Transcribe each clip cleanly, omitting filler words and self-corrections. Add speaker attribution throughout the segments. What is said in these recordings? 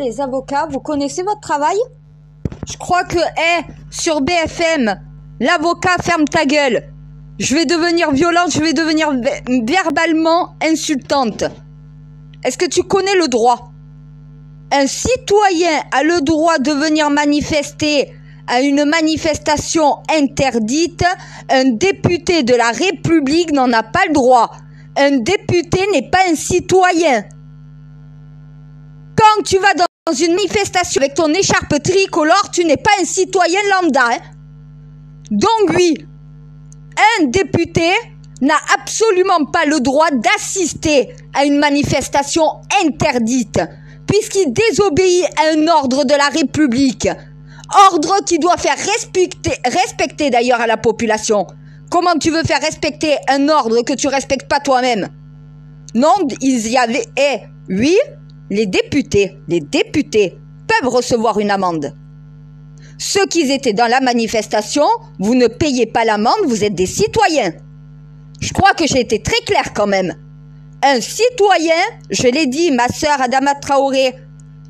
Speaker 1: Les avocats, vous connaissez votre travail? Je crois que, sur BFM, l'avocat ferme ta gueule. Je vais devenir violente, je vais devenir verbalement insultante. Est-ce que tu connais le droit? Un citoyen a le droit de venir manifester à une manifestation interdite. Un député de la République n'en a pas le droit. Un député n'est pas un citoyen. Quand tu vas dans une manifestation avec ton écharpe tricolore, tu n'es pas un citoyen lambda. Hein? Donc oui, un député n'a absolument pas le droit d'assister à une manifestation interdite, puisqu'il désobéit à un ordre de la République. Ordre qui doit faire respecter d'ailleurs à la population. Comment tu veux faire respecter un ordre que tu respectes pas toi-même? Non, il y avait... oui, les députés peuvent recevoir une amende. Ceux qui étaient dans la manifestation, vous ne payez pas l'amende, vous êtes des citoyens. Je crois que j'ai été très claire quand même. Un citoyen, je l'ai dit, ma sœur Adama Traoré,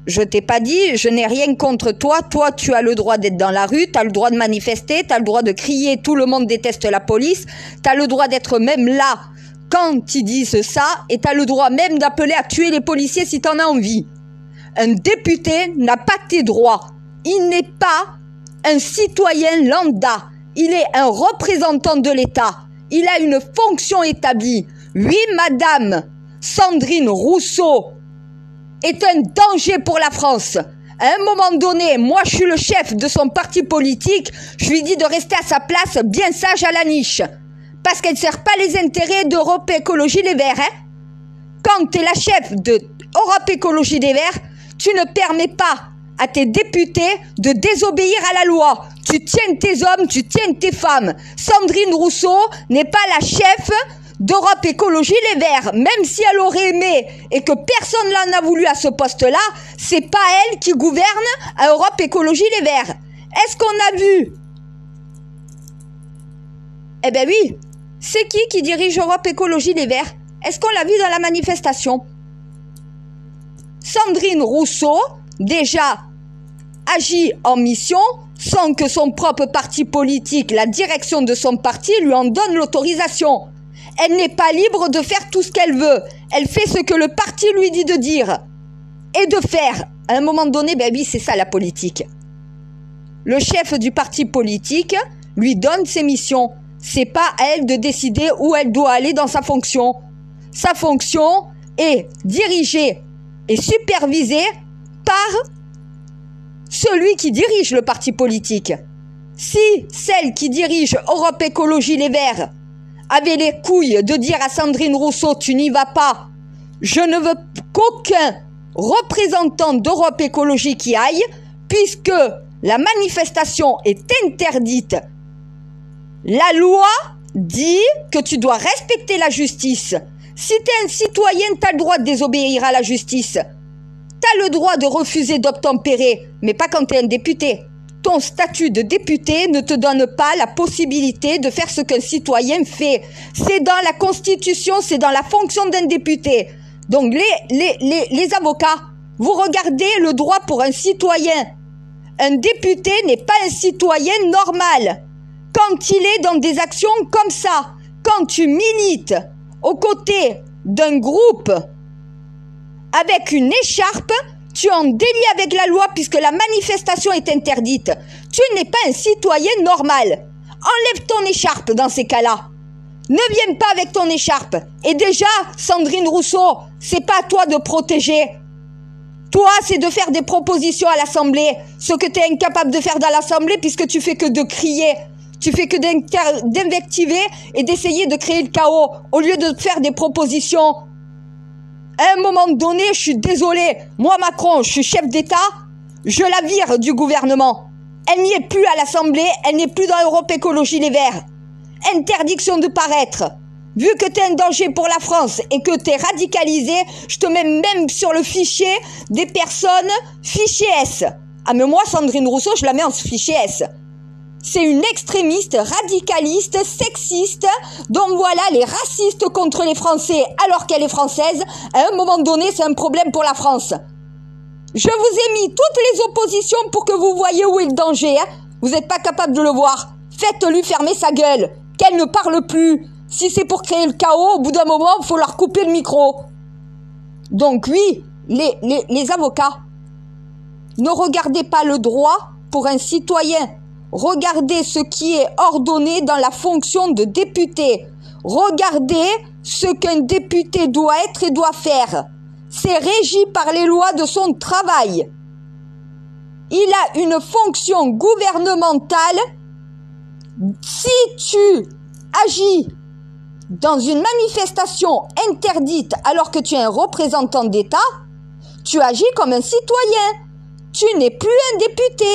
Speaker 1: je t'ai pas dit, je n'ai rien contre toi. Toi, tu as le droit d'être dans la rue, tu as le droit de manifester, tu as le droit de crier, tout le monde déteste la police, tu as le droit d'être même là quand ils disent ça, et tu as le droit même d'appeler à tuer les policiers si tu en as envie. Un député n'a pas tes droits. Il n'est pas un citoyen lambda. Il est un représentant de l'État. Il a une fonction établie. Oui, madame Sandrine Rousseau est un danger pour la France. À un moment donné, moi je suis le chef de son parti politique, je lui dis de rester à sa place bien sage à la niche. Parce qu'elle ne sert pas les intérêts d'Europe Écologie Les Verts. Hein? Quand tu es la chef de Europe Écologie Les Verts, tu ne permets pas à tes députés de désobéir à la loi. Tu tiens tes hommes, tu tiens tes femmes. Sandrine Rousseau n'est pas la chef d'Europe Écologie Les Verts. Même si elle aurait aimé et que personne n'en a voulu à ce poste-là, c'est pas elle qui gouverne à Europe Écologie Les Verts. Est-ce qu'on a vu? Eh ben oui, c'est qui dirige Europe Écologie Les Verts? Est-ce qu'on l'a vu dans la manifestation? Sandrine Rousseau, déjà, agit en mission sans que son propre parti politique, la direction de son parti, lui en donne l'autorisation. Elle n'est pas libre de faire tout ce qu'elle veut. Elle fait ce que le parti lui dit de dire et de faire. À un moment donné, ben oui, c'est ça la politique. Le chef du parti politique lui donne ses missions. C'est pas à elle de décider où elle doit aller dans sa fonction. Sa fonction est dirigée et supervisée par celui qui dirige le parti politique. Si celle qui dirige Europe Écologie Les Verts avait les couilles de dire à Sandrine Rousseau « tu n'y vas pas », je ne veux qu'aucun représentant d'Europe Écologie qui aille, puisque la manifestation est interdite. La loi dit que tu dois respecter la justice. Si tu es un citoyen, tu as le droit de désobéir à la justice. Tu as le droit de refuser d'obtempérer, mais pas quand tu es un député. Ton statut de député ne te donne pas la possibilité de faire ce qu'un citoyen fait. C'est dans la Constitution, c'est dans la fonction d'un député. Donc les avocats, vous regardez le droit pour un citoyen. Un député n'est pas un citoyen normal. Quand il est dans des actions comme ça, quand tu milites aux côtés d'un groupe avec une écharpe, tu es en délit avec la loi puisque la manifestation est interdite. Tu n'es pas un citoyen normal. Enlève ton écharpe dans ces cas-là. Ne viens pas avec ton écharpe. Et déjà, Sandrine Rousseau, c'est pas à toi de protéger. Toi, c'est de faire des propositions à l'Assemblée. Ce que tu es incapable de faire dans l'Assemblée puisque tu fais que de crier. Tu fais que d'invectiver et d'essayer de créer le chaos au lieu de faire des propositions. À un moment donné, je suis désolée, moi Macron, je suis chef d'État, je la vire du gouvernement. Elle n'y est plus à l'Assemblée, elle n'est plus dans Europe Écologie Les Verts. Interdiction de paraître. Vu que tu es un danger pour la France et que tu es radicalisé, je te mets même sur le fichier des personnes, fichier S. Ah mais moi, Sandrine Rousseau, je la mets en fichier S. C'est une extrémiste, radicaliste, sexiste, donc voilà, les racistes contre les Français alors qu'elle est française. À un moment donné, c'est un problème pour la France. Je vous ai mis toutes les oppositions pour que vous voyez où est le danger. Hein. Vous n'êtes pas capable de le voir. Faites-lui fermer sa gueule. Qu'elle ne parle plus. Si c'est pour créer le chaos, au bout d'un moment, il faut leur couper le micro. Donc oui, les avocats, ne regardez pas le droit pour un citoyen. Regardez ce qui est ordonné dans la fonction de député. Regardez ce qu'un député doit être et doit faire. C'est régi par les lois de son travail. Il a une fonction gouvernementale. Si tu agis dans une manifestation interdite alors que tu es un représentant d'État, tu agis comme un citoyen. Tu n'es plus un député.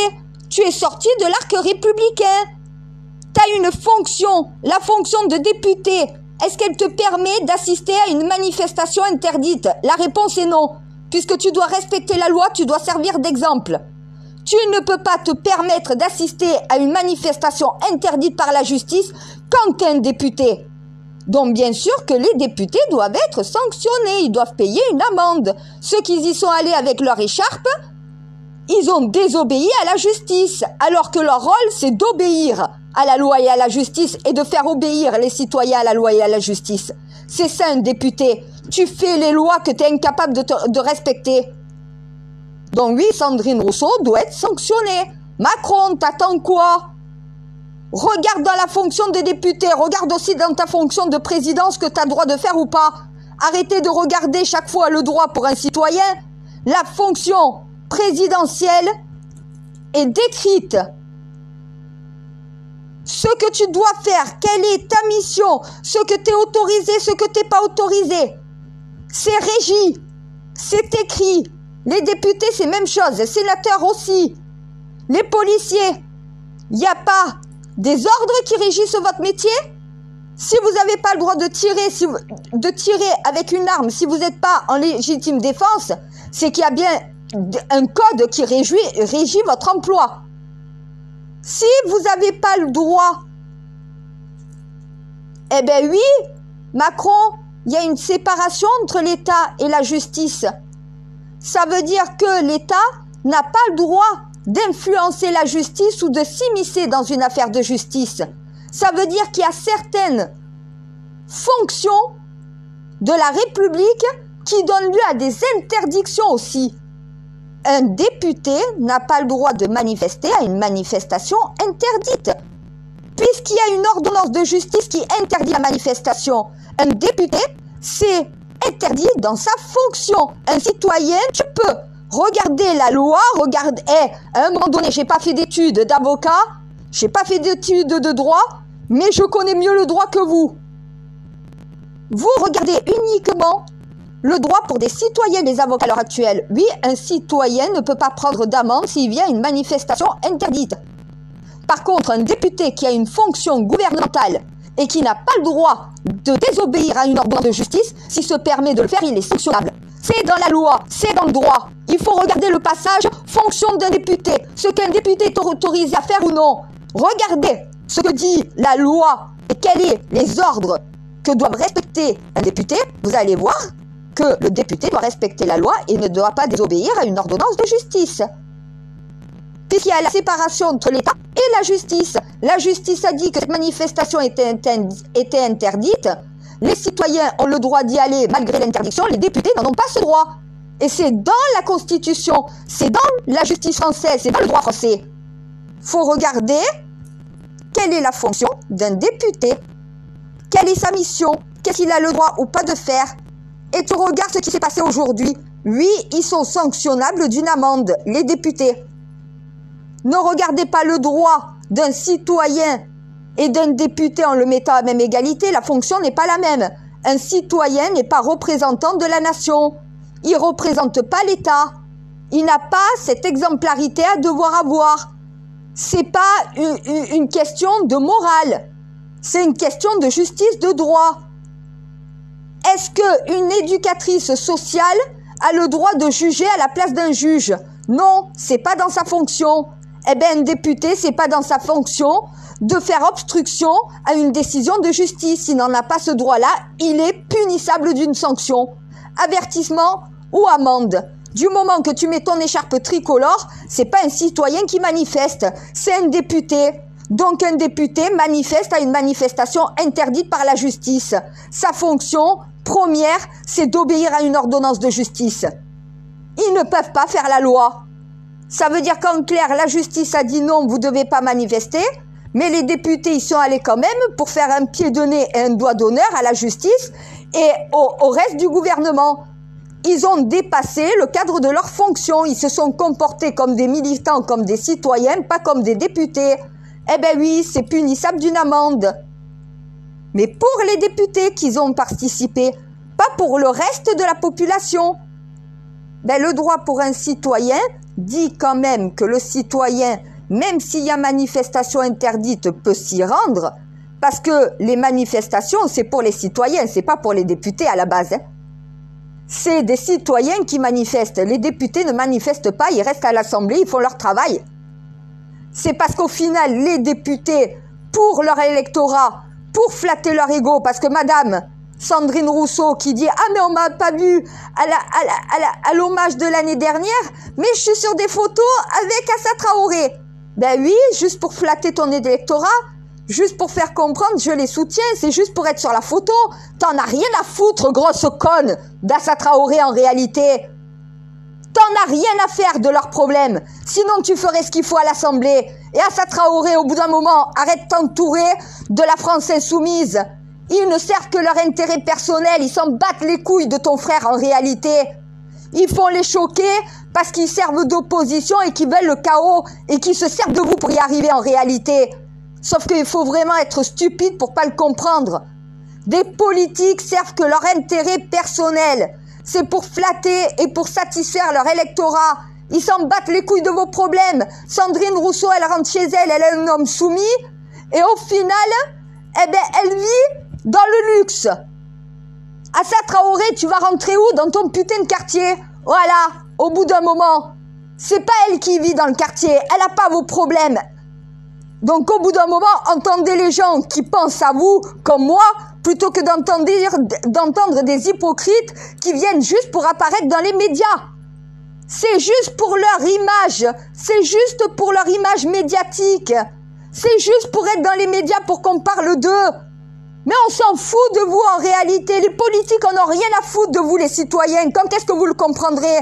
Speaker 1: Tu es sorti de l'arc républicain. Tu as une fonction, la fonction de député. Est-ce qu'elle te permet d'assister à une manifestation interdite? La réponse est non. Puisque tu dois respecter la loi, tu dois servir d'exemple. Tu ne peux pas te permettre d'assister à une manifestation interdite par la justice quand tu es un député. Donc bien sûr que les députés doivent être sanctionnés, ils doivent payer une amende. Ceux qui y sont allés avec leur écharpe, ils ont désobéi à la justice, alors que leur rôle c'est d'obéir à la loi et à la justice et de faire obéir les citoyens à la loi et à la justice. C'est ça un député. Tu fais les lois que tu es incapable de respecter. Donc oui, Sandrine Rousseau doit être sanctionnée. Macron, t'attends quoi? Regarde dans la fonction de député, regarde aussi dans ta fonction de président ce que tu as le droit de faire ou pas. Arrêtez de regarder chaque fois le droit pour un citoyen. La fonction présidentielle est décrite. Ce que tu dois faire, quelle est ta mission, ce que tu es autorisé, ce que tu n'es pas autorisé. C'est régi, c'est écrit. Les députés, c'est même chose, les sénateurs aussi. Les policiers, il n'y a pas des ordres qui régissent votre métier? Si vous n'avez pas le droit de tirer avec une arme, si vous n'êtes pas en légitime défense, c'est qu'il y a bien un code qui régit votre emploi. Si vous n'avez pas le droit, eh bien oui, Macron, il y a une séparation entre l'État et la justice. Ça veut dire que l'État n'a pas le droit d'influencer la justice ou de s'immiscer dans une affaire de justice. Ça veut dire qu'il y a certaines fonctions de la République qui donnent lieu à des interdictions aussi. Un député n'a pas le droit de manifester à une manifestation interdite, puisqu'il y a une ordonnance de justice qui interdit la manifestation. Un député, c'est interdit dans sa fonction. Un citoyen, tu peux regarder la loi, à un moment donné, j'ai pas fait d'études d'avocat, j'ai pas fait d'études de droit, mais je connais mieux le droit que vous. Vous regardez uniquement le droit pour des citoyens, des avocats à l'heure actuelle. Oui, un citoyen ne peut pas prendre d'amende s'il vient à une manifestation interdite. Par contre, un député qui a une fonction gouvernementale et qui n'a pas le droit de désobéir à une ordonnance de justice, s'il se permet de le faire, il est sanctionnable. C'est dans la loi, c'est dans le droit. Il faut regarder le passage fonction d'un député, ce qu'un député est autorisé à faire ou non. Regardez ce que dit la loi et quels sont les ordres que doit respecter un député. Vous allez voir que le député doit respecter la loi et ne doit pas désobéir à une ordonnance de justice. Puisqu'il y a la séparation entre l'État et la justice. La justice a dit que cette manifestation était interdite. Les citoyens ont le droit d'y aller malgré l'interdiction. Les députés n'en ont pas ce droit. Et c'est dans la Constitution, c'est dans la justice française, c'est dans le droit français. Il faut regarder quelle est la fonction d'un député. Quelle est sa mission? Qu'est-ce qu'il a le droit ou pas de faire? Et tu regardes ce qui s'est passé aujourd'hui. Oui, ils sont sanctionnables d'une amende, les députés. Ne regardez pas le droit d'un citoyen et d'un député en le mettant à la même égalité. La fonction n'est pas la même. Un citoyen n'est pas représentant de la nation. Il ne représente pas l'État. Il n'a pas cette exemplarité à devoir avoir. C'est pas une question de morale. C'est une question de justice, de droit. Est-ce qu'une éducatrice sociale a le droit de juger à la place d'un juge? Non, c'est pas dans sa fonction. Eh bien, un député, c'est pas dans sa fonction de faire obstruction à une décision de justice. Il n'en a pas ce droit-là. Il est punissable d'une sanction. Avertissement ou amende. Du moment que tu mets ton écharpe tricolore, c'est pas un citoyen qui manifeste, c'est un député. Donc un député manifeste à une manifestation interdite par la justice. Sa fonction première, c'est d'obéir à une ordonnance de justice. Ils ne peuvent pas faire la loi. Ça veut dire qu'en clair, la justice a dit non, vous ne devez pas manifester, mais les députés y sont allés quand même pour faire un pied de nez et un doigt d'honneur à la justice et au reste du gouvernement. Ils ont dépassé le cadre de leur fonction. Ils se sont comportés comme des militants, comme des citoyens, pas comme des députés. Eh ben oui, c'est punissable d'une amende. Mais pour les députés qui ont participé, pas pour le reste de la population. Ben, le droit pour un citoyen dit quand même que le citoyen, même s'il y a manifestation interdite, peut s'y rendre, parce que les manifestations, c'est pour les citoyens, c'est pas pour les députés à la base. C'est des citoyens qui manifestent. Les députés ne manifestent pas, ils restent à l'Assemblée, ils font leur travail. C'est parce qu'au final, les députés, pour leur électorat, pour flatter leur ego, parce que madame Sandrine Rousseau qui dit « Ah mais on m'a pas vu à l'hommage de l'année dernière, mais je suis sur des photos avec Assa Traoré. » Ben oui, juste pour flatter ton électorat, juste pour faire comprendre, je les soutiens, c'est juste pour être sur la photo. T'en as rien à foutre, grosse conne, d'Assa Traoré en réalité. T'en as rien à faire de leurs problèmes. Sinon, tu ferais ce qu'il faut à l'Assemblée. Et Assa Traoré, au bout d'un moment, arrête de t'entourer de la France insoumise. Ils ne servent que leur intérêt personnel. Ils s'en battent les couilles de ton frère en réalité. Ils font les choquer parce qu'ils servent d'opposition et qu'ils veulent le chaos et qu'ils se servent de vous pour y arriver en réalité. Sauf qu'il faut vraiment être stupide pour pas le comprendre. Des politiques servent que leur intérêt personnel. C'est pour flatter et pour satisfaire leur électorat. Ils s'en battent les couilles de vos problèmes. Sandrine Rousseau, elle rentre chez elle, elle est un homme soumis. Et au final, eh ben, elle vit dans le luxe. Assa Traoré, tu vas rentrer où? Dans ton putain de quartier. Voilà, au bout d'un moment. C'est pas elle qui vit dans le quartier. Elle a pas vos problèmes. Donc au bout d'un moment, entendez les gens qui pensent à vous, comme moi, plutôt que d'entendre des hypocrites qui viennent juste pour apparaître dans les médias. C'est juste pour leur image. C'est juste pour leur image médiatique. C'est juste pour être dans les médias pour qu'on parle d'eux. Mais on s'en fout de vous en réalité. Les politiques en ont rien à foutre de vous les citoyens. Quand est-ce que vous le comprendrez ?